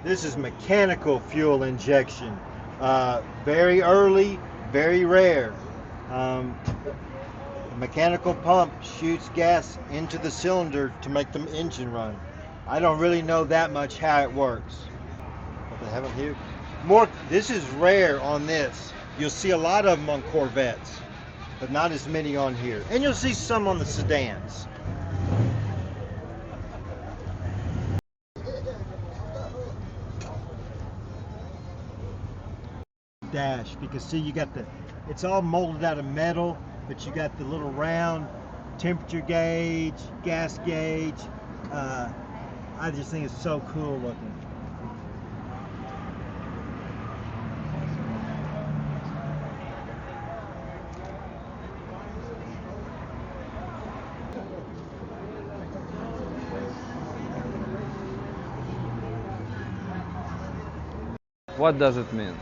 This is mechanical fuel injection. Very early, very rare. Um, the mechanical pump shoots gas into the cylinder to make the engine run. I don't really know that much how it works. What they have here? More. This is rare on this. You'll see a lot of them on Corvettes, but not as many on here. And you'll see some on the sedans. Dash, because see, you got it's all molded out of metal, but you got the little round temperature gauge, gas gauge. I just think it's so cool looking. What does it mean?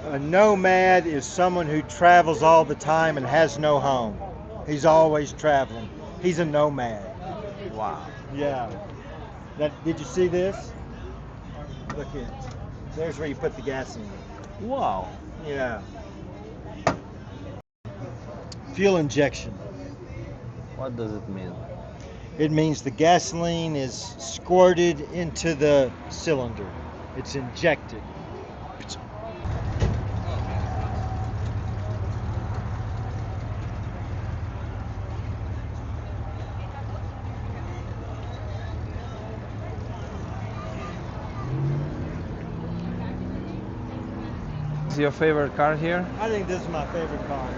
A nomad is someone who travels all the time and has no home. He's always traveling. He's a nomad. Wow. Yeah. Did you see this? Look at. There's where you put the gas in. Wow. Yeah. Fuel injection. What does it mean? It means the gasoline is squirted into the cylinder. It's injected. Is your favorite car here? I think this is my favorite car.